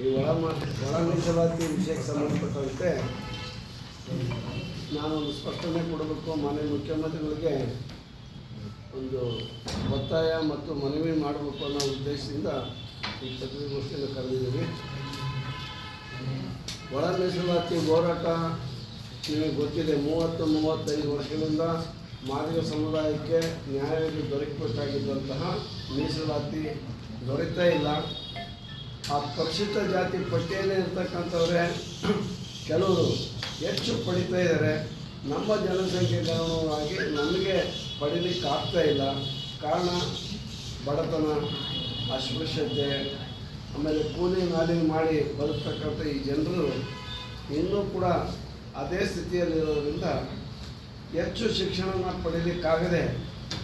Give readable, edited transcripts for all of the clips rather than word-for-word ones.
ಈ ಒಳ ಮೀಸಲಾತಿ ವಿಷಯಕ್ಕೆ ಸಂಬಂಧಪಟ್ಟಂತೆ ನಾನೊಂದು ಸ್ಪಷ್ಟನೆ ಕೊಡಬೇಕು. ಮಾನ್ಯ ಮುಖ್ಯಮಂತ್ರಿಗಳಿಗೆ ಒಂದು ಒತ್ತಾಯ ಮತ್ತು ಮನವಿ ಮಾಡಬೇಕು ಅನ್ನೋ ಉದ್ದೇಶದಿಂದ ಈ ಪತ್ರಿಕಾಗೋಷ್ಠಿಯನ್ನು ಕರೆದಿದ್ದೀವಿ. ಒಳ ಮೀಸಲಾತಿ ಹೋರಾಟ ನಿಮಗೆ ಗೊತ್ತಿದೆ. 30-35 ವರ್ಷಗಳಿಂದ ಮಾದಿಗ ಸಮುದಾಯಕ್ಕೆ ನ್ಯಾಯವಾಗಿ ದೊರಕಬೇಕಾಗಿದ್ದಂತಹ ಮೀಸಲಾತಿ ದೊರೀತಾ ಇಲ್ಲ. ಆ ಪರಿಶಿಷ್ಟ ಜಾತಿ ಪಟ್ಟಿಯಲ್ಲಿ ಇರ್ತಕ್ಕಂಥವ್ರೆ ಕೆಲವರು ಹೆಚ್ಚು ಪಡಿತಾ ಇದ್ದಾರೆ. ನಮ್ಮ ಜನಸಂಖ್ಯೆ ಕಾರಣವಾಗಿ ನಮಗೆ ಪಡೀಲಿಕ್ಕೆ ಆಗ್ತಾ ಇಲ್ಲ. ಕಾರಣ ಬಡತನ, ಅಸ್ಪೃಶ್ಯತೆ, ಆಮೇಲೆ ಕೂಲಿ ನಾಲಿ ಮಾಡಿ ಬದುಕ್ತಕ್ಕಂಥ ಈ ಜನರು ಇನ್ನೂ ಕೂಡ ಅದೇ ಸ್ಥಿತಿಯಲ್ಲಿರೋದ್ರಿಂದ ಹೆಚ್ಚು ಶಿಕ್ಷಣನ ಪಡೀಲಿಕ್ಕಾಗದೆ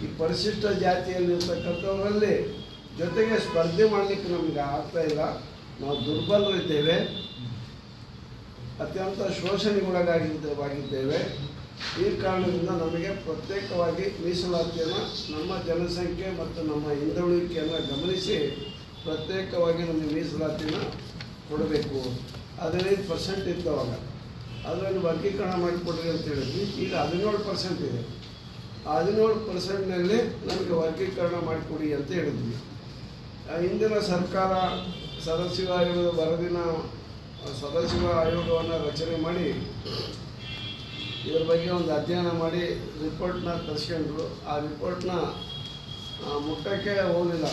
ಈ ಪರಿಶಿಷ್ಟ ಜಾತಿಯಲ್ಲಿರ್ತಕ್ಕಂಥವರಲ್ಲಿ ಜೊತೆಗೆ ಸ್ಪರ್ಧೆ ಮಾಡಲಿಕ್ಕೆ ನಮಗೆ ಆಗ್ತಾ ಇಲ್ಲ. ನಾವು ದುರ್ಬಲರಿದ್ದೇವೆ, ಅತ್ಯಂತ ಶೋಷಣೆಗೊಳಗಾಗಿದ್ದೇವೆ. ಈ ಕಾರಣದಿಂದ ನಮಗೆ ಪ್ರತ್ಯೇಕವಾಗಿ ಮೀಸಲಾತಿಯನ್ನು ನಮ್ಮ ಜನಸಂಖ್ಯೆ ಮತ್ತು ನಮ್ಮ ಹಿಂದುಳಿಕೆಯನ್ನು ಗಮನಿಸಿ ಪ್ರತ್ಯೇಕವಾಗಿ ನಮಗೆ ಮೀಸಲಾತಿನ ಕೊಡಬೇಕು. 15% ಇತ್ತು ಅವಾಗ, ಅದರಲ್ಲಿ ವರ್ಗೀಕರಣ ಮಾಡಿಕೊಡ್ರಿ ಅಂತ ಹೇಳಿದ್ವಿ. ಈಗ 17% ಇದೆ. ಆ 17%ನಲ್ಲಿ ನಮಗೆ ವರ್ಗೀಕರಣ ಮಾಡಿಕೊಡಿ ಅಂತ ಹೇಳಿದ್ವಿ. ಹಿಂದಿನ ಸರ್ಕಾರ ಸದಾಶಿವ ಆಯೋಗದ ವರದಿನ ಸದಾಶಿವ ಆಯೋಗವನ್ನು ರಚನೆ ಮಾಡಿ ಇದರ ಬಗ್ಗೆ ಒಂದು ಅಧ್ಯಯನ ಮಾಡಿ ರಿಪೋರ್ಟ್ನ ತರಿಸ್ಕೊಂಡ್ರು. ಆ ರಿಪೋರ್ಟ್ನ ಮುಟ್ಟಕ್ಕೆ ಹೋಗಲಿಲ್ಲ.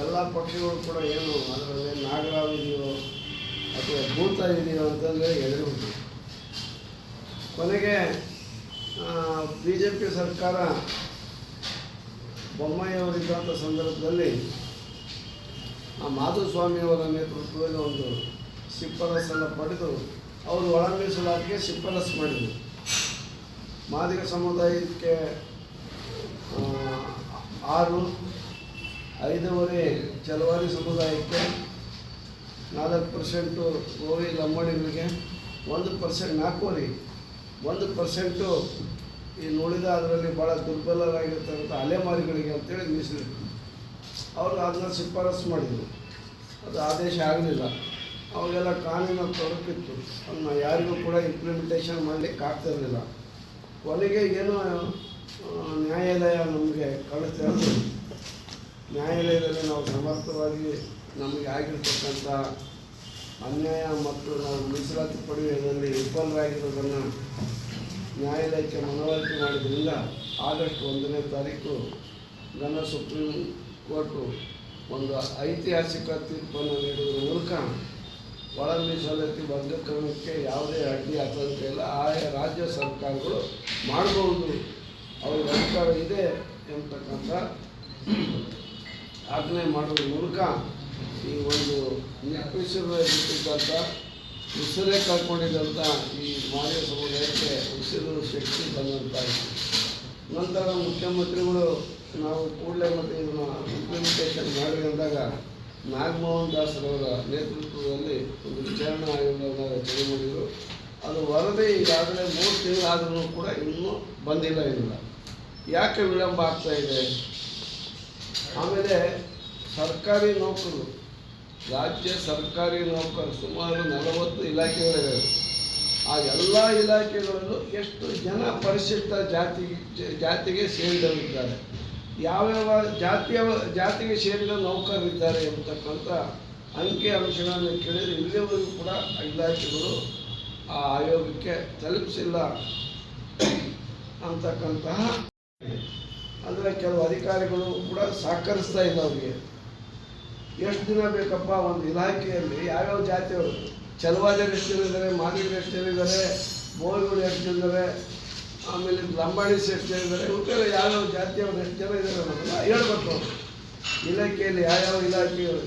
ಎಲ್ಲ ಪಕ್ಷಗಳು ಕೂಡ ಏನು ಅದರಲ್ಲಿ ನಾಗರಾವ್ ಇದೆಯೋ ಅಥವಾ ಭೂತ ಇದೆಯೋ ಅಂತಂದರೆ ಎದುರುಬಿಟ್ಟು ಕೊನೆಗೆ BJP ಸರ್ಕಾರ ಬೊಮ್ಮಾಯಿಯವರಿದ್ದಂಥ ಸಂದರ್ಭದಲ್ಲಿ ಮಾಧುಸ್ವಾಮಿಯವರ ನೇತೃತ್ವದಲ್ಲಿ ಒಂದು ಶಿಫಾರಸನ್ನು ಪಡೆದು ಅವರು ಒಳ ಮೀಸಲಾತಿಗೆ ಶಿಫಾರಸು ಮಾಡಿದರು. ಮಾದಿಗ ಸಮುದಾಯಕ್ಕೆ 6, 5.5 ಚಲವಾದಿ ಸಮುದಾಯಕ್ಕೆ 4% ಓವಿ ಲಂಬಾಣಿಗಳಿಗೆ 1% 4.5 1% ಈ ಉಳಿದ ಅದರಲ್ಲಿ ಭಾಳ ದುರ್ಬಲರಾಗಿರ್ತಕ್ಕಂಥ ಅಲೆಮಾರಿಗಳಿಗೆ ಅಂತೇಳಿ ಮೀಸಲಿಟ್ಟು ಅವರು ಅದನ್ನ ಶಿಫಾರಸು ಮಾಡಿದರು. ಅದು ಆದೇಶ ಆಗಲಿಲ್ಲ. ಅವಾಗೆಲ್ಲ ಕಾನೂನು ತೊಡಕಿತ್ತು. ಅದನ್ನು ಯಾರಿಗೂ ಕೂಡ ಇಂಪ್ಲಿಮೆಂಟೇಷನ್ ಮಾಡಲಿಕ್ಕೆ ಆಗ್ತಿರಲಿಲ್ಲ. ಕೊನೆಗೆ ಏನು ನ್ಯಾಯಾಲಯ ನಮಗೆ ಕಳಿಸ್ತಾರೆ. ನ್ಯಾಯಾಲಯದಲ್ಲಿ ನಾವು ಸಮರ್ಥವಾಗಿ ನಮಗೆ ಆಗಿರ್ತಕ್ಕಂಥ ಅನ್ಯಾಯ ಮತ್ತು ನಾವು ಮೀಸಲಾತಿ ಪಡೆಯುವುದರಲ್ಲಿ ವಿಫಲರಾಗಿರೋದನ್ನು ನ್ಯಾಯಾಲಯಕ್ಕೆ ಮನವರಿಕೆ ಮಾಡಿದ್ರಿಂದ ಆಗಸ್ಟ್ 1ನೇ ತಾರೀಕು ಸುಪ್ರೀಂ ಕೋರ್ಟು ಒಂದು ಐತಿಹಾಸಿಕ ತೀರ್ಪನ್ನು ನೀಡುವುದರ ಮೂಲಕ ಒಳ ಮೀಸಲಾತಿ ವರ್ಗೀಕರಣಕ್ಕೆ ಯಾವುದೇ ಅಡ್ಡಿ ಆತಂಕ ಇಲ್ಲ. ಆಯಾ ರಾಜ್ಯ ಸರ್ಕಾರಗಳು ಮಾಡಬಹುದು, ಅವ್ರಿಗೆ ಅಧಿಕಾರ ಇದೆ ಎಂಬತಕ್ಕಂಥ ಆಜ್ಞೆ ಮಾಡೋದ್ರ ಮೂಲಕ ಈ ಒಂದು ನಿಟ್ಟುಸಿರಿದ್ದಂಥ ಉಸಿರೇ ಕಳ್ಕೊಂಡಿದ್ದಂಥ ಈ ಮಾದಿಗ ಸಮುದಾಯಕ್ಕೆ ಉಸಿರು ಶಕ್ತಿ ಬಂದಂತಾಯಿತು. ನಂತರ ಮುಖ್ಯಮಂತ್ರಿಗಳು ನಾವು ಕೂಡಲೇ ಮತ್ತು ಇದನ್ನು ಇಂಪ್ಲಿಮೆಂಟೇಷನ್ ಮಾಡಿ ಅಂದಾಗ ನಾಗಮೋಹನ್ ದಾಸರವರ ನೇತೃತ್ವದಲ್ಲಿ ಒಂದು ವಿಚಾರಣಾ ಆಯೋಗವನ್ನು ರಚನೆ ಮಾಡಿದರು. ಅದು ವರದಿ ಈಗಾಗಲೇ 3 ತಿಂಗಳಾದರೂ ಕೂಡ ಇನ್ನೂ ಬಂದಿಲ್ಲ. ಯಾಕೆ ವಿಳಂಬ ಆಗ್ತಾ ಇದೆ? ಆಮೇಲೆ ಸರ್ಕಾರಿ ನೌಕರರು, ರಾಜ್ಯ ಸರ್ಕಾರಿ ನೌಕರರು ಸುಮಾರು 40 ಇಲಾಖೆಗಳಿವೆ. ಆ ಎಲ್ಲ ಇಲಾಖೆಗಳಲ್ಲೂ ಎಷ್ಟು ಜನ ಪರಿಶಿಷ್ಟ ಜಾತಿಗೆ ಸೇರಿದವರಿದ್ದಾರೆ, ಯಾವ್ಯಾವ ಜಾತಿಗೆ ಸೇರಿದ ನೌಕರರಿದ್ದಾರೆ ಎಂಬತಕ್ಕಂಥ ಅಂಕಿ ಅಂಶಗಳನ್ನು ಕೇಳಿದರೆ ಇಲ್ಲಿವರೆಗೂ ಕೂಡ ಇಲಾಖೆಗಳು ಆ ಆಯೋಗಕ್ಕೆ ತಲುಪಿಸಿಲ್ಲ ಅಂತಕ್ಕಂತಹ. ಅಂದರೆ ಕೆಲವು ಅಧಿಕಾರಿಗಳು ಕೂಡ ಸಹಕರಿಸ್ತಾ ಇಲ್ಲ ಅವರಿಗೆ. ಎಷ್ಟು ದಿನ ಬೇಕಪ್ಪ ಒಂದು ಇಲಾಖೆಯಲ್ಲಿ ಯಾವ್ಯಾವ ಜಾತಿಯವರು, ಚಲವಾದಿಯರು ಎಷ್ಟು ಜನ ಇದ್ದಾರೆ, ಮಾದಿಗರು ಎಷ್ಟು ಜನ ಇದ್ದಾರೆ, ಬೋಯಿಗಳು ಎಷ್ಟು ಜನ ಇದ್ದಾರೆ, ಆಮೇಲೆ ಲಂಬಾಣಿಸ್ ಎಷ್ಟು ಜನ ಇದ್ದಾರೆ, ಉಳಿದ ಯಾವ್ಯಾವ ಜಾತಿಯವರು ಎಷ್ಟು ಜನ ಇದ್ದಾರೆ ಅನ್ನೋದನ್ನ ಹೇಳ್ಬೇಕು. ಇಲಾಖೆಯಲ್ಲಿ ಯಾವ್ಯಾವ ಇಲಾಖೆಗಳು,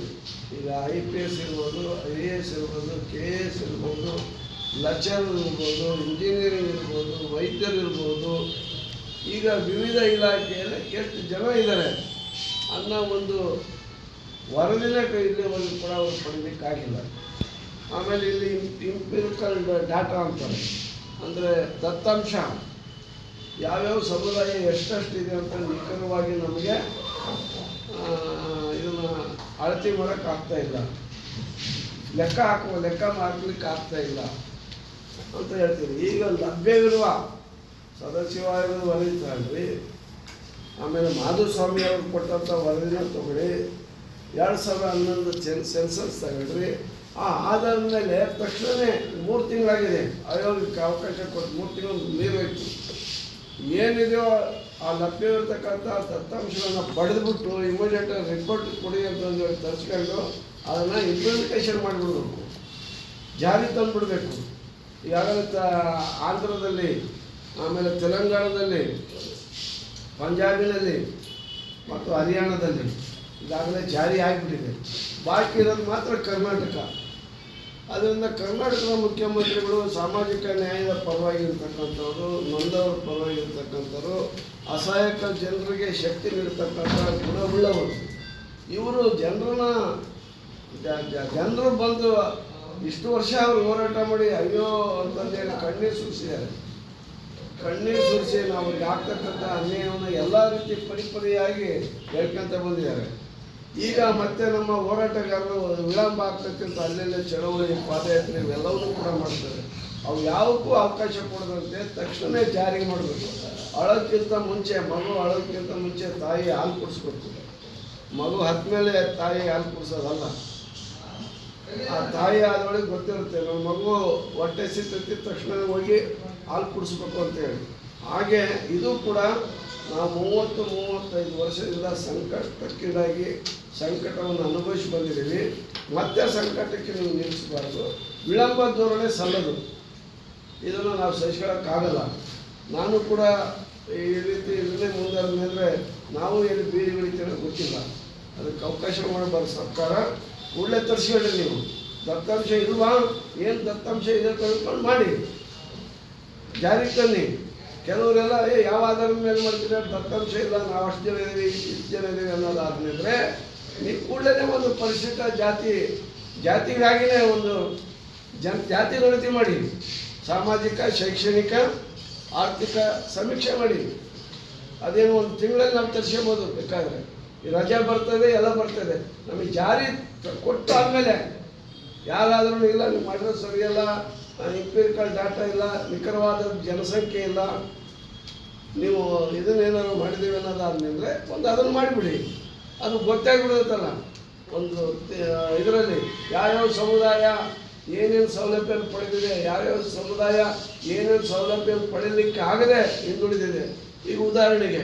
ಈಗ IPS ಇರ್ಬೋದು, IAS ಇರ್ಬೋದು, KS ಇರ್ಬೋದು, ಲೆಕ್ಚರ್ ಇರ್ಬೋದು, ಇಂಜಿನಿಯರಿಂಗ್ ಇರ್ಬೋದು, ವೈದ್ಯರು ಇರ್ಬೋದು, ಈಗ ವಿವಿಧ ಇಲಾಖೆಯಲ್ಲಿ ಎಷ್ಟು ಜನ ಇದ್ದಾರೆ ಅನ್ನೋ ಒಂದು ವರದಿನ ಇಲ್ಲಿವರೆಗೂ ಕೂಡ ಅವರು ಪಡೀಲಿಕ್ಕಾಗಿಲ್ಲ. ಆಮೇಲೆ ಇಲ್ಲಿ ಇಂಪಿರಿಕಲ್ ಡಾಟಾ ಅಂತಾರೆ, ಅಂದರೆ ದತ್ತಾಂಶ ಯಾವ್ಯಾವ ಸಮುದಾಯ ಎಷ್ಟೆಷ್ಟಿದೆ ಅಂತ ನಿಖರವಾಗಿ ನಮಗೆ ಇದನ್ನು ಅಳತೆ ಮಾಡೋಕ್ಕಾಗ್ತಾ ಇಲ್ಲ. ಲೆಕ್ಕ ಹಾಕ್ಲಿಕ್ಕೆ ಆಗ್ತಾ ಇಲ್ಲ ಅಂತ ಹೇಳ್ತೀನಿ. ಈಗ ಲಭ್ಯವಿರುವ ಸದಾಶಿವ ವರದಿ ತಗೊಳ್ರಿ, ಆಮೇಲೆ ಮಾಧುಸ್ವಾಮಿ ಅವರು ಕೊಟ್ಟಂಥ ವರದಿನ ತಗೊಳ್ಳಿ, 2011 ಸೆನ್ಸಸ್ ತಗೊಳ್ರಿ. ಆ ಆಧಾರದ ಮೇಲೆ ತಕ್ಷಣವೇ 3 ತಿಂಗಳಾಗಿದೆ ಆಯೋಗಕ್ಕೆ ಅವಕಾಶ ಕೊಟ್ಟು 3 ತಿಂಗಳು ಮೀರೋಯ್ತು. ಏನಿದೆಯೋ ಆ ಲಭ್ಯವಿರ್ತಕ್ಕಂಥ ದತ್ತಾಂಶಗಳನ್ನು ಪಡೆದುಬಿಟ್ಟು ಇಮಿಡಿಯೇಟ್ ರಿಪೋರ್ಟ್ ಕೊಡಿ ಅಂತಂದು ತರಿಸ್ಕೊಂಡು ಅದನ್ನು ಇಂಪ್ಲಿಮೆಂಟೇಷನ್ ಮಾಡಿಬಿಡ್ಬೇಕು, ಜಾರಿ ತಂದುಬಿಡ್ಬೇಕು. ಈಗಾಗಲೇ ಆಂಧ್ರದಲ್ಲಿ, ಆಮೇಲೆ ತೆಲಂಗಾಣದಲ್ಲಿ, ಪಂಜಾಬಿನಲ್ಲಿ ಮತ್ತು ಹರಿಯಾಣದಲ್ಲಿ ಈಗಾಗಲೇ ಜಾರಿ ಆಗಿಬಿಟ್ಟಿದೆ. ಬಾಕಿ ಇರೋದು ಮಾತ್ರ ಕರ್ನಾಟಕ. ಅದರಿಂದ ಕರ್ನಾಟಕದ ಮುಖ್ಯಮಂತ್ರಿಗಳು ಸಾಮಾಜಿಕ ನ್ಯಾಯದ ಪರವಾಗಿರ್ತಕ್ಕಂಥವ್ರು, ನೊಂದವರ ಪರವಾಗಿರ್ತಕ್ಕಂಥವ್ರು, ಅಸಹಾಯಕ ಜನರಿಗೆ ಶಕ್ತಿ ನೀಡ್ತಕ್ಕಂಥ ಗುಣವುಳ್ಳವರು. ಇವರು ಜನರು ಬಂದು ಇಷ್ಟು ವರ್ಷ ಅವರು ಹೋರಾಟ ಮಾಡಿ ಅಯ್ಯೋ ಅಂತಂದೇಳಿ ಕಣ್ಣೀರು ಸುರಿಸಿದ್ದಾರೆ. ಕಣ್ಣೀರು ಸುರಿಸಿ ನಾವು ಅವ್ರಿಗೆ ಆಗ್ತಕ್ಕಂಥ ಅನ್ಯಾಯವನ್ನು ಎಲ್ಲ ರೀತಿ ಪರಿಪರಿಯಾಗಿ ಹೇಳ್ಕೊಂತ ಬಂದಿದ್ದಾರೆ. ಈಗ ಮತ್ತೆ ನಮ್ಮ ಹೋರಾಟಗಾರರು ವಿಳಂಬ ಆಗ್ತಕ್ಕಂಥ ಅಲ್ಲೆಲ್ಲ ಚಳವಳಿ, ಪಾದಯಾತ್ರೆ ಇವೆಲ್ಲವನ್ನೂ ಕೂಡ ಮಾಡ್ತಾರೆ. ಅವು ಯಾವಕ್ಕೂ ಅವಕಾಶ ಕೊಡದಂತೆ ತಕ್ಷಣ ಜಾರಿಗೆ ಮಾಡಬೇಕು. ಅಳೋಕ್ಕಿಂತ ಮುಂಚೆ, ಮಗು ಅಳೋಕ್ಕಿಂತ ಮುಂಚೆ ತಾಯಿ ಹಾಲು ಕುಡಿಸ್ಬೇಕು. ಮಗು ಹತ್ತ ಮೇಲೆ ತಾಯಿ ಹಾಲು ಕುಡಿಸೋದಲ್ಲ. ಆ ತಾಯಿ ಆದೊಳಗೆ ಗೊತ್ತಿರುತ್ತೆ ನಮ್ಮ ಮಗು ಹೊಟ್ಟೆ ಸಿಗ್ತೈತಿ ತಕ್ಷಣ ಹೋಗಿ ಹಾಲು ಕುಡಿಸ್ಬೇಕು ಅಂತೇಳಿ. ಹಾಗೆ ಇದು ಕೂಡ ನಾವು 30-35 ವರ್ಷದಿಂದ ಸಂಕಟಕ್ಕೀಡಾಗಿ ಸಂಕಟವನ್ನು ಅನುಭವಿಸಿ ಬಂದಿದ್ದೀವಿ. ಮತ್ತೆ ಸಂಕಟಕ್ಕೆ ನೀವು ನಿಲ್ಲಿಸಬಾರ್ದು. ವಿಳಂಬ ಧೋರಣೆ ಸಲ್ಲದು. ಇದನ್ನು ನಾವು ಸಹಿಸ್ಕೊಳ್ಳೋಕ್ಕಾಗಲ್ಲ. ನಾನು ಕೂಡ ಈ ರೀತಿ ಇದನ್ನೇ ಮುಂದುವರೆದ್ರೆ ನಾವು ಏನು ಬೀದಿ ಬೆಳಿತೀರೋ ಗೊತ್ತಿಲ್ಲ. ಅದಕ್ಕೆ ಅವಕಾಶ ಮಾಡಬಾರ್ದು ಸರ್ಕಾರ. ಕೂಡಲೇ ತರಿಸ್ಕೊಳ್ಳಿ. ನೀವು ದತ್ತಾಂಶ ಇಲ್ವಾ, ಏನು ದತ್ತಾಂಶ ಇದೆ ತಿಳ್ಕೊಂಡು ಮಾಡಿ, ಜಾರಿಗೆ ತನ್ನಿ. ಕೆಲವರೆಲ್ಲ ಯಾವ ಆಧಾರದ ಮೇಲೆ ಮಾಡ್ತೀರ, ದತ್ತಾಂಶ ಇಲ್ಲ, ನಾವು ಅಷ್ಟು ಜನ ಇದ್ದೀವಿ, ಇಷ್ಟು ಜನ ಇದ್ದೀವಿ ಅನ್ನೋದಾದ್ಮೇಲೆ ನೀವು ಕೂಡಲೇ ಒಂದು ಪರಿಶಿಷ್ಟ ಜಾತಿಗಾಗಿನೇ ಒಂದು ಜಾತಿ ಗಣತಿ ಮಾಡಿ, ಸಾಮಾಜಿಕ, ಶೈಕ್ಷಣಿಕ, ಆರ್ಥಿಕ ಸಮೀಕ್ಷೆ ಮಾಡಿ. ಅದೇನು ಒಂದು ತಿಂಗಳಲ್ಲಿ ನಾವು ತರಿಸ್ಕೋಬೋದು ಬೇಕಾದರೆ. ಈ ರಜೆ ಬರ್ತದೆ, ಎಲ್ಲ ಬರ್ತದೆ. ನಮಗೆ ಜಾರಿ ಕೊಟ್ಟಾದ್ಮೇಲೆ ಯಾರಾದ್ರೂ ಇಲ್ಲ, ನೀವು ಮಾಡಿರೋ ಸರಿಯಲ್ಲ, ಇಂಪಿರಿಕಲ್ ಡಾಟಾ ಇಲ್ಲ, ನಿಖರವಾದ ಜನಸಂಖ್ಯೆ ಇಲ್ಲ, ನೀವು ಇದನ್ನೇನಾದ್ರು ಮಾಡಿದ್ದೀವಿ ಅನ್ನೋದಾದ್ಮೇಲೆ ಒಂದು ಅದನ್ನು ಮಾಡಿಬಿಡಿ. ಅದು ಗೊತ್ತಾಗ್ಬಿಡುತ್ತಲ್ಲ ಒಂದು ಇದರಲ್ಲಿ ಯಾವ್ಯಾವ ಸಮುದಾಯ ಏನೇನು ಸೌಲಭ್ಯವನ್ನು ಪಡೆದಿದೆ, ಯಾವ್ಯಾವ ಸಮುದಾಯ ಏನೇನು ಸೌಲಭ್ಯವನ್ನು ಪಡೆಯಲಿಕ್ಕೆ ಆಗದೆ ಹಿಂದುಳಿದಿದೆ. ಈಗ ಉದಾಹರಣೆಗೆ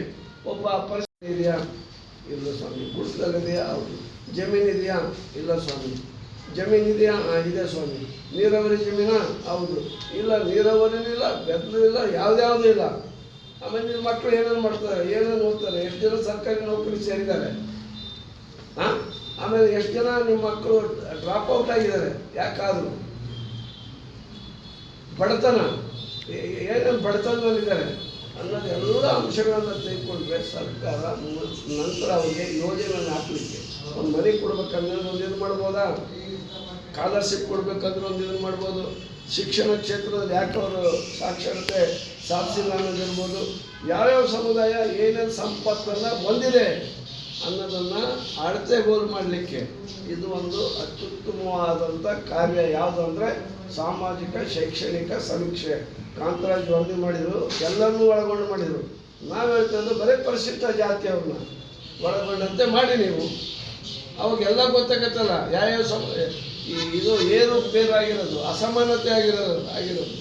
ಒಬ್ಬ ಪರಿಸ್ಥಿತಿ ಇದೆಯಾ, ಇಲ್ಲ ಸ್ವಾಮಿ. ಗುಡಿಸಲಿದೆಯಾ, ಹೌದು. ಜಮೀನಿದೆಯಾ, ಇಲ್ಲ ಸ್ವಾಮಿ. ಜಮೀನಿದೆಯಾ, ಇದೆ ಸ್ವಾಮಿ. ನೀರಾವರಿ ಜಮೀನ, ಹೌದು. ಇಲ್ಲ, ನೀರಾವರಿನೂ ಇಲ್ಲ, ಬೆತ್ತಲೂ ಇಲ್ಲ, ಯಾವುದ್ಯಾವುದೂ ಇಲ್ಲ. ಆಮೇಲೆ ನಿಮ್ಮ ಮಕ್ಕಳು ಏನೇನು ಮಾಡ್ತಾರೆ, ಏನೇನು ಓದ್ತಾರೆ, ಎಷ್ಟು ಜನ ಸರ್ಕಾರಿ ನೌಕರಿ ಸೇರಿದ್ದಾರೆ, ಆಮೇಲೆ ಎಷ್ಟು ಜನ ನಿಮ್ಮ ಮಕ್ಕಳು ಡ್ರಾಪ್ ಔಟ್ ಆಗಿದ್ದಾರೆ, ಯಾಕಾದ್ರು ಬಡತನ, ಏನೇನು ಬಡತನದಲ್ಲಿದ್ದಾರೆ ಅನ್ನೋದೆಲ್ಲ ಅಂಶಗಳನ್ನು ತೆಗೆದುಕೊಂಡ್ರೆ ಸರ್ಕಾರ ನಂತರ ಅವರಿಗೆ ಯೋಜನೆಯನ್ನು ಹಾಕಲಿಕ್ಕೆ ಒಂದು ಮನೆ ಕೊಡ್ಬೇಕಂದ್ರೆ ಒಂದು ಇದು ಮಾಡ್ಬೋದಾ, ಸ್ಕಾಲರ್ಶಿಪ್ ಕೊಡ್ಬೇಕಂದ್ರೆ ಒಂದು ಇದನ್ನು ಮಾಡ್ಬೋದು. ಶಿಕ್ಷಣ ಕ್ಷೇತ್ರದಲ್ಲಿ ಯಾಕೆ ಅವರು ಸಾಕ್ಷರತೆ ಸಾಧಿಸಿಲ್ಲ ಅನ್ನೋದಿರ್ಬೋದು. ಯಾವ್ಯಾವ ಸಮುದಾಯ ಏನೇನು ಸಂಪತ್ತನ್ನು ಹೊಂದಿದೆ ಅನ್ನೋದನ್ನು ಅಳತೆಗೋಲು ಮಾಡಲಿಕ್ಕೆ ಇದು ಒಂದು ಅತ್ಯುತ್ತಮವಾದಂಥ ಕಾರ್ಯ. ಯಾವುದು ಅಂದರೆ ಸಾಮಾಜಿಕ ಶೈಕ್ಷಣಿಕ ಸಮೀಕ್ಷೆ. ಕಾಂತರಾಜ್ ವರದಿ ಮಾಡಿದರು, ಎಲ್ಲರನ್ನೂ ಒಳಗೊಂಡು ಮಾಡಿದರು. ನಾವು ಹೇಳ್ತದ್ದು ಬರೀ ಪರಿಶಿಷ್ಟ ಜಾತಿಯವ್ರನ್ನ ಒಳಗೊಂಡಂತೆ ಮಾಡಿ. ನೀವು ಅವಾಗೆಲ್ಲ ಗೊತ್ತಾಗತ್ತಲ್ಲ ಯಾವ್ಯಾವ ಇದು ಏನು ಬೇರಾಗಿರೋದು, ಅಸಮಾನತೆ ಆಗಿರೋದು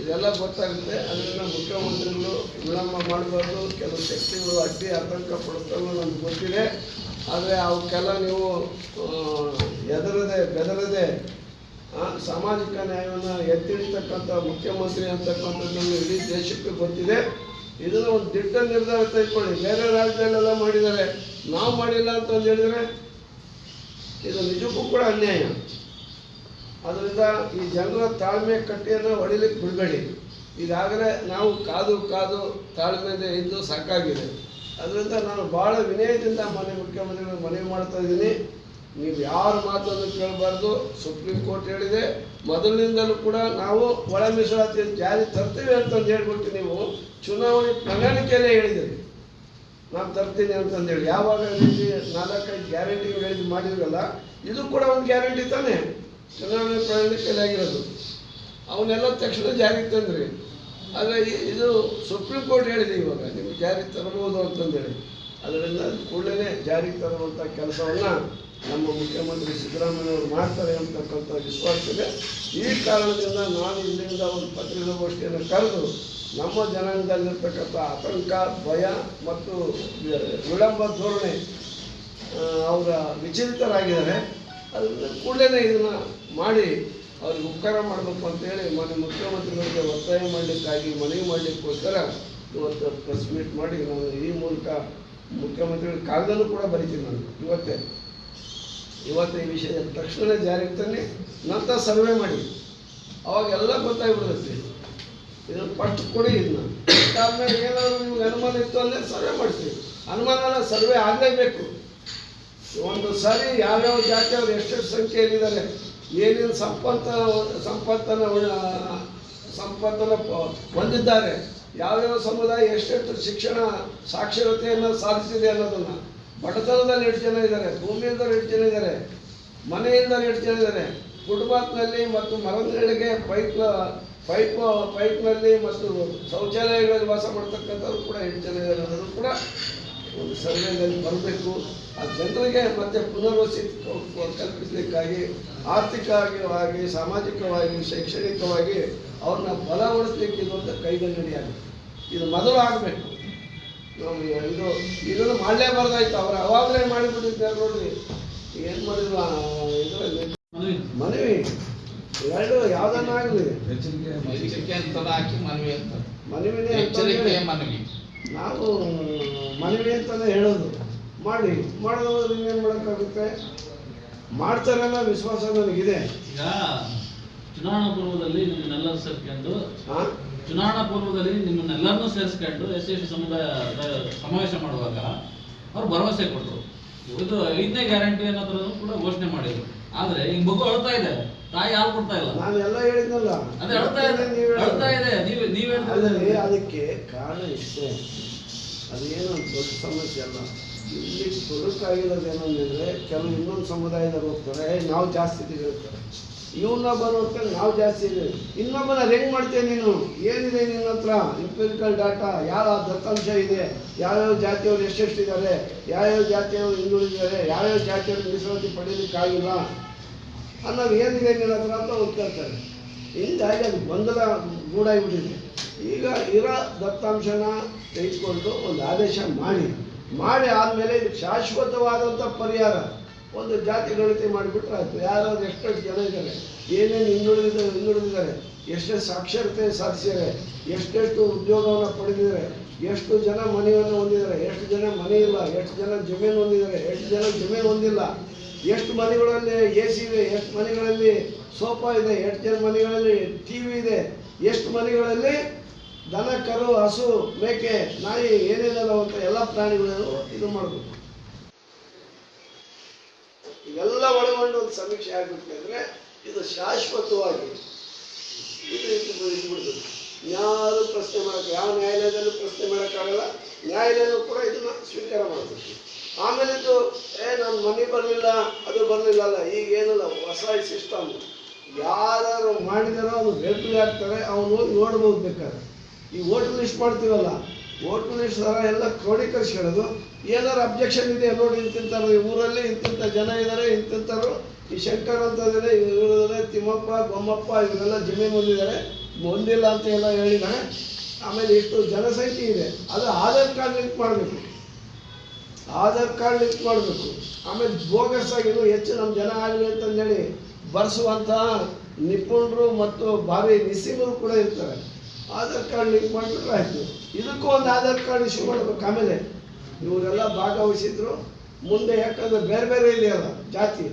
ಇದೆಲ್ಲ ಗೊತ್ತಾಗುತ್ತೆ. ಅದರಿಂದ ಮುಖ್ಯಮಂತ್ರಿಗಳು ವಿಳಂಬ ಮಾಡಬಾರ್ದು. ಕೆಲವು ಶಕ್ತಿಗಳು ಅಡ್ಡಿ ಆತಂಕ ಪಡಿಸಲು ನಮ್ಗೆ ಗೊತ್ತಿದೆ. ಆದರೆ ಅವಕ್ಕೆಲ್ಲ ನೀವು ಬೆದರದೆ ಸಾಮಾಜಿಕ ನ್ಯಾಯವನ್ನು ಎತ್ತಿಡಿತಕ್ಕಂಥ ಮುಖ್ಯಮಂತ್ರಿ ಅಂತಕ್ಕಂಥದ್ದನ್ನು ಇಡೀ ದೇಶಕ್ಕೆ ಗೊತ್ತಿದೆ. ಇದನ್ನು ಒಂದು ದಿಟ್ಟ ನಿರ್ಧಾರ ತೆಗೆದುಕೊಳ್ಳಿ. ಬೇರೆ ರಾಜ್ಯದಲ್ಲೆಲ್ಲ ಮಾಡಿದ್ದಾರೆ, ನಾವು ಮಾಡಿಲ್ಲ ಅಂತಂದು ಹೇಳಿದರೆ ಇದು ನಿಜಕ್ಕೂ ಕೂಡ ಅನ್ಯಾಯ. ಅದರಿಂದ ಈ ಜನರ ತಾಳ್ಮೆ ಕಟ್ಟಿಯನ್ನು ಹೊಡಿಲಿಕ್ಕೆ ಬಿಡಬೇಡಿ. ಈಗಾಗಲೇ ನಾವು ಕಾದು ತಾಳ್ಮೆಯಿಂದ ಇದ್ದು ಸಾಕಾಗಿದೆ. ಅದರಿಂದ ನಾನು ಭಾಳ ವಿನಯದಿಂದ ಮುಖ್ಯಮಂತ್ರಿಗಳು ಮನವಿ ಮಾಡ್ತಾ ಇದ್ದೀನಿ. ನೀವು ಯಾರ ಮಾತನ್ನು ಕೇಳಬಾರ್ದು. ಸುಪ್ರೀಂ ಕೋರ್ಟ್ ಹೇಳಿದೆ, ಮೊದಲಿನಿಂದಲೂ ಕೂಡ ನಾವು ಒಳ ಮೀಸಲಾತಿ ಜಾರಿ ತರ್ತೀವಿ ಅಂತಂದು ಹೇಳ್ಬಿಟ್ಟು ನೀವು ಚುನಾವಣೆ ಪ್ರಣಾಳಿಕೆಯಲ್ಲೇ ಹೇಳಿದ್ದೀರಿ ನಾನು ತರ್ತೀನಿ ಅಂತಂದೇಳಿ. ಯಾವಾಗ ರೀತಿ 4-5 ಗ್ಯಾರಂಟಿಗಳು ಹೇಳಿದ್ದು ಮಾಡಿದ್ರಲ್ಲ, ಇದು ಕೂಡ ಒಂದು ಗ್ಯಾರಂಟಿ ತಾನೇ, ಚುನಾವಣೆ ಪ್ರಣಾಳಿಕೆಯಲ್ಲಿ ಆಗಿರೋದು. ಅವನ್ನೆಲ್ಲ ತಕ್ಷಣ ಜಾರಿಗೆ ತಂದ್ರಿ. ಆದರೆ ಇದು ಸುಪ್ರೀಂ ಕೋರ್ಟ್ ಹೇಳಿದೆ ಇವಾಗ ನಿಮಗೆ ಜಾರಿಗೆ ತರಬಹುದು ಅಂತಂದೇಳಿ. ಅದರಿಂದ ಕೂಡಲೇ ಜಾರಿಗೆ ತರುವಂಥ ಕೆಲಸವನ್ನು ನಮ್ಮ ಮುಖ್ಯಮಂತ್ರಿ ಸಿದ್ದರಾಮಯ್ಯವರು ಮಾಡ್ತಾರೆ ಅಂತಕ್ಕಂಥ ವಿಶ್ವಾಸ ಇದೆ. ಈ ಕಾರಣದಿಂದ ನಾನು ಇಲ್ಲಿಂದ ಒಂದು ಪತ್ರಿಕಾಗೋಷ್ಠಿಯನ್ನು ಕರೆದು ನಮ್ಮ ಜನಾಂಗದಲ್ಲಿರ್ತಕ್ಕಂಥ ಆತಂಕ, ಭಯ ಮತ್ತು ವಿಳಂಬ ಧೋರಣೆ ಅವರ ವಿಚಲಿತರಾಗಿದ್ದಾರೆ. ಅದರಿಂದ ಕೂಡಲೇ ಇದನ್ನು ಮಾಡಿ ಅವ್ರಿಗೆ ಉಪಕಾರ ಮಾಡಬೇಕು ಅಂತೇಳಿ ಮೊನ್ನೆ ಮುಖ್ಯಮಂತ್ರಿಗಳಿಗೆ ಒತ್ತಾಯ ಮಾಡಲಿಕ್ಕಾಗಿ ಮನವಿ ಮಾಡಲಿಕ್ಕೋಸ್ಕರ ಇವತ್ತು ಪ್ರೆಸ್ ಮೀಟ್ ಮಾಡಿ ನಾನು ಈ ಮೂಲಕ ಮುಖ್ಯಮಂತ್ರಿಗಳ ಕಾಗದಲ್ಲೂ ಕೂಡ ಬರೀತೀನಿ. ನಾನು ಇವತ್ತು ಈ ವಿಷಯ ತಕ್ಷಣ ಜಾರಿಗೆ ತನ್ನಿ, ನಂತರ ಸರ್ವೆ ಮಾಡಿ, ಅವಾಗೆಲ್ಲ ಗೊತ್ತಾಗ್ಬಿಡುತ್ತೆ. ಇದನ್ನು ಫಸ್ಟ್ ಕೊಡಿ. ಇದನ್ನ ಆದ್ಮೇಲೆ ಏನಾದರೂ ನಿಮ್ಗೆ ಅನುಮಾನ ಇತ್ತು ಅಂದರೆ ಸರ್ವೆ ಮಾಡಿಸ್ತೀವಿ. ಅನುಮಾನ ಸರ್ವೆ ಆಗಲೇಬೇಕು. ಒಂದು ಸಾರಿ ಯಾವ್ಯಾವ ಜಾತಿಯವರು ಎಷ್ಟೆಷ್ಟು ಸಂಖ್ಯೆಯಲ್ಲಿದ್ದಾರೆ, ಏನೇನು ಸಂಪತ್ತನ್ನು ಹೊಂದಿದ್ದಾರೆ, ಯಾವ್ಯಾವ ಸಮುದಾಯ ಎಷ್ಟೆಷ್ಟು ಶಿಕ್ಷಣ ಸಾಕ್ಷರತೆಯನ್ನು ಸಾಧಿಸಿದೆ ಅನ್ನೋದನ್ನು, ಬಡತನದಲ್ಲಿ ಎಷ್ಟು ಜನ ಇದ್ದಾರೆ, ಭೂಮಿಯಿಂದಲೂ ಎಷ್ಟು ಜನ ಇದ್ದಾರೆ, ಮನೆಯಿಂದಲೂ ಎಷ್ಟು ಜನ ಇದ್ದಾರೆ, ಫುಟ್ಪಾತ್ನಲ್ಲಿ ಮತ್ತು ಮರಗಳಿಗೆ ಪೈಪ್ನಲ್ಲಿ ಮತ್ತು ಶೌಚಾಲಯಗಳಲ್ಲಿ ವಾಸ ಮಾಡ್ತಕ್ಕಂಥವ್ರು ಕೂಡ ಎಷ್ಟು ಜನ ಇದ್ದಾರೆ ಅನ್ನೋದು ಕೂಡ ಒಂದು ಸರ್ವೆಯಲ್ಲಿ ಬರಬೇಕು. ಆ ಜನರಿಗೆ ಮತ್ತೆ ಪುನರ್ವಸತಿ ಕಲ್ಪಿಸಲಿಕ್ಕಾಗಿ ಆರ್ಥಿಕವಾಗಿ, ಸಾಮಾಜಿಕವಾಗಿ, ಶೈಕ್ಷಣಿಕವಾಗಿ ಅವ್ರನ್ನ ಬಲಗೊಳಿಸ್ಲಿಕ್ಕೆ ಇದು ಅಂತ ಕೈಗನ್ನಡಿಯಾಗಿದೆ. ಇದು ಮೊದಲು ಆಗಬೇಕು. ಇದನ್ನು ಮಾಡಲೇಬಾರ್ದಾಯ್ತು. ಅವರು ಅವಾಗಲೇ ಮಾಡಿಬಿಟ್ಟಿದ್ದಾರೆ ನೋಡ್ರಿ. ಏನು ಮಾಡಿದ್ರು ಇದರಲ್ಲಿ ಮನವಿ ಎರಡು ಯಾವುದನ್ನಾಗಲಿ ಮನವಿನೇ ನಾವು ಮನವಿ ಅಂತಲೇ ಹೇಳೋದು. ಮಾಡೋದು ಇನ್ನೇನು ಮಾಡೋಕ್ಕಾಗುತ್ತೆ? ಮಾಡ್ತಾರೆ ಅನ್ನೋ ವಿಶ್ವಾಸ ನನಗಿದೆ. ಈಗ ಚುನಾವಣಾ ಪೂರ್ವದಲ್ಲಿ ನಿಮ್ಮನ್ನೆಲ್ಲರೂ ಸೇರಿಸ್ಕೊಂಡು SC ಸಮುದಾಯ ಸಮಾವೇಶ ಮಾಡುವಾಗ ಅವ್ರು ಭರವಸೆ ಕೊಟ್ಟರು. ಇದು 5ನೇ ಗ್ಯಾರಂಟಿ ಅನ್ನೋದ್ರನ್ನು ಕೂಡ ಘೋಷಣೆ ಮಾಡಿದ್ರು. ಆದ್ರೆ ಈಗ ಮಗು ಅಳ್ತಾ ಇದೆ, ತಾಯಿ ಹಾಲು ಕೊಡ್ತಾ ಇಲ್ಲ. ನಾನು ಎಲ್ಲ ಹೇಳಿದ್ನಲ್ಲ, ಅದೇ ಅಳ್ತಾ ಇದೆ. ನೀವು ಅದಕ್ಕೆ ಕಾರಣ ಇಷ್ಟೇ. ಅದೇನು ದೊಡ್ಡ ಸಮಸ್ಯೆ ಅಲ್ಲ. ಇಲ್ಲಿ ತೊಡಕಾಗಿರೋದು ಏನಂದ್ರೆ ಕೆಲವು ಇನ್ನೊಂದು ಸಮುದಾಯದವ್ರು ಹೋಗ್ತಾರೆ, ನಾವು ಜಾಸ್ತಿ ಇದ್ದೀವಿ ಹೇಳ್ತಾರೆ. ಇವನ್ನೊಬ್ಬರು ಹೋಗ್ತಾರೆ, ನಾವು ಜಾಸ್ತಿ ಇದ್ದೀವಿ. ಇನ್ನೊಬ್ಬನ ಅದು ಹೆಂಗೆ ಮಾಡ್ತೇವೆ ನೀನು? ಏನಿದೆ ನಿನ್ನ ಹತ್ರ ಇಂಪಿರಿಕಲ್ ಡಾಟಾ, ಯಾವ ದತ್ತಾಂಶ ಇದೆ, ಯಾವ್ಯಾವ ಜಾತಿಯವರು ಎಷ್ಟೆಷ್ಟಿದ್ದಾರೆ, ಯಾವ್ಯಾವ ಜಾತಿಯವರು ಹಿಂದುಳಿದಿದ್ದಾರೆ, ಯಾವ್ಯಾವ ಜಾತಿಯವರು ಮೀಸಲಾತಿ ಪಡೀಲಿಕ್ಕಾಗಿಲ್ಲ ಅನ್ನೋದು ಏನಿದೆ ನಿನ್ನ ಹತ್ರ ಅಂತ ಹೋಗ್ತಾರೆ. ಹಿಂಗಾಗಿ ಅದು ಗೊಂದಲ ಗೂಡಾಗಿಬಿಟ್ಟಿದೆ. ಈಗ ಇರೋ ದತ್ತಾಂಶನ ತೆಗೆದುಕೊಂಡು ಒಂದು ಆದೇಶ ಮಾಡಿ ಆದಮೇಲೆ ಇದಕ್ಕೆ ಶಾಶ್ವತವಾದಂಥ ಪರಿಹಾರ ಒಂದು ಜಾತಿ ಗಣತಿ ಮಾಡಿಬಿಟ್ರೆ ಆಯಿತು. ಯಾರಾದ್ರು ಎಷ್ಟೆಷ್ಟು ಜನ ಇದ್ದಾರೆ, ಏನೇನು ಹಿಂದುಳಿದಿದ್ದಾರೆ, ಎಷ್ಟೆಷ್ಟು ಸಾಕ್ಷರತೆ ಸಾಧಿಸಿದ್ದಾರೆ, ಎಷ್ಟೆಷ್ಟು ಉದ್ಯೋಗವನ್ನು ಪಡೆದಿದ್ದಾರೆ, ಎಷ್ಟು ಜನ ಮನೆಯನ್ನು ಹೊಂದಿದ್ದಾರೆ, ಎಷ್ಟು ಜನ ಮನೆ ಇಲ್ಲ, ಎಷ್ಟು ಜನ ಜಮೀನು ಹೊಂದಿದ್ದಾರೆ, ಎಷ್ಟು ಜನ ಜಮೀನು ಹೊಂದಿಲ್ಲ, ಎಷ್ಟು ಮನೆಗಳಲ್ಲಿ AC ಇದೆ, ಎಷ್ಟು ಮನೆಗಳಲ್ಲಿ ಸೋಫಾ ಇದೆ, ಎಷ್ಟು ಜನ ಮನೆಗಳಲ್ಲಿ TV ಇದೆ, ಎಷ್ಟು ಮನೆಗಳಲ್ಲಿ ದನ, ಕರು, ಹಸು, ಮೇಕೆ, ನಾಯಿ ಏನೇನಲ್ಲ ಅಂತ ಎಲ್ಲ ಪ್ರಾಣಿಗಳನ್ನು ಇದು ಮಾಡಬೇಕು. ಇವೆಲ್ಲ ಒಳಗೊಂಡು ಒಂದು ಸಮೀಕ್ಷೆ ಆಗಬೇಕಂದ್ರೆ ಇದು ಶಾಶ್ವತವಾಗಿ ಇದ್ಬಿಡ್ತದೆ. ಯಾರು ಪ್ರಶ್ನೆ ಮಾಡೋಕ್ಕೆ, ಯಾವ ನ್ಯಾಯಾಲಯದಲ್ಲೂ ಪ್ರಶ್ನೆ ಮಾಡೋಕ್ಕಾಗಲ್ಲ. ನ್ಯಾಯಾಲಯನೂ ಕೂಡ ಇದನ್ನು ಸ್ವೀಕಾರ ಮಾಡಬೇಕು. ಆಮೇಲೆ ಇದು ನನ್ನ ಮನೆ ಬರಲಿಲ್ಲ, ಅದು ಬರಲಿಲ್ಲ ಅಲ್ಲ. ಈಗೇನಲ್ಲ, ಹೊಸ ಸಿಸ್ಟಮ್. ಯಾರು ಮಾಡಿದಾರೋ ಅವ್ನು ರೆಡ್ಲಿ ಆಗ್ತಾರೆ, ಅವನು ಹೋಗಿ ನೋಡ್ಬೋದು ಬೇಕಾದ್ರೆ. ಈ ವೋಟರ್ ಲಿಸ್ಟ್ ಮಾಡ್ತೀವಲ್ಲ, ವೋಟರ್ ಲಿಸ್ಟ್ ಥರ ಎಲ್ಲ ಕ್ರೋಢೀಕರಿಸ್ಕೊಳ್ಳೋದು. ಏನಾರು ಅಬ್ಜೆಕ್ಷನ್ ಇದೆ ನೋಡಿ, ಇಂತಿಂಥವ್ರು ಈ ಊರಲ್ಲಿ ಇಂತಿಂಥ ಜನ ಇದ್ದಾರೆ, ಇಂತಿಂಥವ್ರು ಈ ಶಂಕರ್ ಅಂತಂದರೆ ಇವರಿದ್ದಾರೆ, ತಿಮ್ಮಪ್ಪ, ಬೊಮ್ಮಪ್ಪ ಇವರೆಲ್ಲ ಜಮೀನು ಹೊಂದಿಲ್ಲ ಅಂತ ಎಲ್ಲ ಹೇಳಿದ್ದಾರೆ. ಆಮೇಲೆ ಇಷ್ಟು ಜನಸಂಖ್ಯೆ ಇದೆ, ಅದು ಆಧಾರ್ ಕಾರ್ಡ್ ಲಿಂಕ್ ಮಾಡಬೇಕು. ಆಮೇಲೆ ಬೋಗಸ್ ಆಗಿ ಇನ್ನೂ ಹೆಚ್ಚು ನಮ್ಮ ಜನ ಆಗಲಿ ಅಂತಂದೇಳಿ ಬರ್ಸುವಂಥ ನಿಪುಣರು ಮತ್ತು ಭಾವಿ ನಿಸ್ಸಿಮರು ಕೂಡ ಇರ್ತಾರೆ. ಆಧಾರ್ ಕಾರ್ಡ್ ಲಿಂಕ್ ಮಾಡಿಬಿಟ್ರೆ ಆಯಿತು. ಇದಕ್ಕೂ ಒಂದು ಆಧಾರ್ ಕಾರ್ಡ್ ಇಶ್ಯೂ ಮಾಡಬೇಕು. ಆಮೇಲೆ ಇವರೆಲ್ಲ ಭಾಗವಹಿಸಿದ್ರು ಮುಂದೆ, ಯಾಕಂದರೆ ಬೇರೆ ಬೇರೆ ಇದೆಯಲ್ಲ ಜಾತಿ,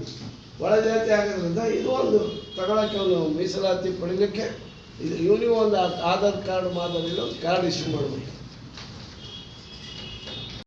ಒಳ ಜಾತಿ ಆಗೋದ್ರಿಂದ ಇದು ಒಂದು ತಗೊಳಕ್ಕೆ, ಅವನು ಮೀಸಲಾತಿ ಪಡೀಲಿಕ್ಕೆ ಇವನಿಗೂ ಒಂದು ಆಧಾರ್ ಕಾರ್ಡ್ ಮಾದರಿಯಲ್ಲಿ ಒಂದು ಕಾರ್ಡ್ ಇಶ್ಯೂ ಮಾಡಬೇಕು.